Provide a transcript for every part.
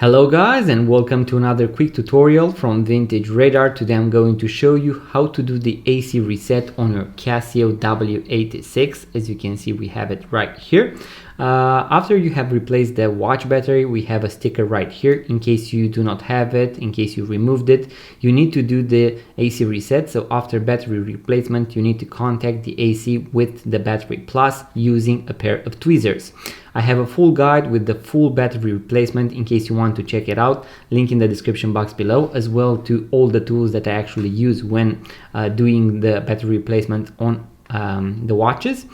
Hello guys, and welcome to another quick tutorial from Vintage Radar. Today I'm going to show you how to do the AC reset on your Casio W-86. As you can see, we have it right here. After you have replaced the watch battery, we have a sticker right here. In case you do not have it, in case you removed it, you need to do the AC reset. So after battery replacement, you need to contact the AC with the battery plus using a pair of tweezers. I have a full guide with the full battery replacement in case you want to check it out. Link in the description box below, as well to all the tools that I actually use when doing the battery replacement on the watches.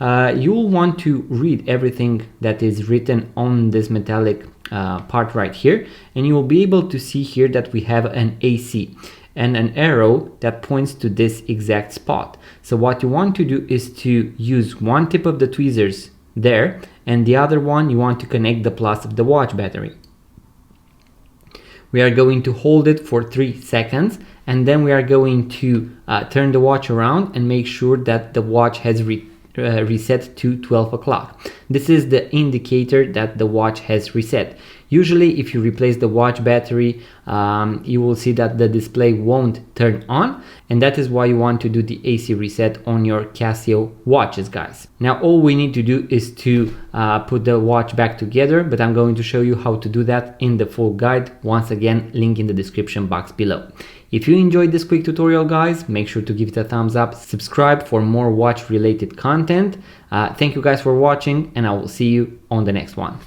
You will want to read everything that is written on this metallic part right here, and you will be able to see here that we have an AC and an arrow that points to this exact spot. So what you want to do is to use one tip of the tweezers there, and the other one you want to connect the plus of the watch battery. We are going to hold it for 3 seconds, and then we are going to turn the watch around and make sure that the watch has reset to 12 o'clock. This is the indicator that the watch has reset. Usually if you replace the watch battery, you will see that the display won't turn on, and that is why you want to do the AC reset on your Casio watches, guys. Now all we need to do is to put the watch back together, but I'm going to show you how to do that in the full guide. Once again, link in the description box below. If you enjoyed this quick tutorial, guys, make sure to give it a thumbs up, subscribe for more watch related content. Thank you guys for watching, and I will see you on the next one.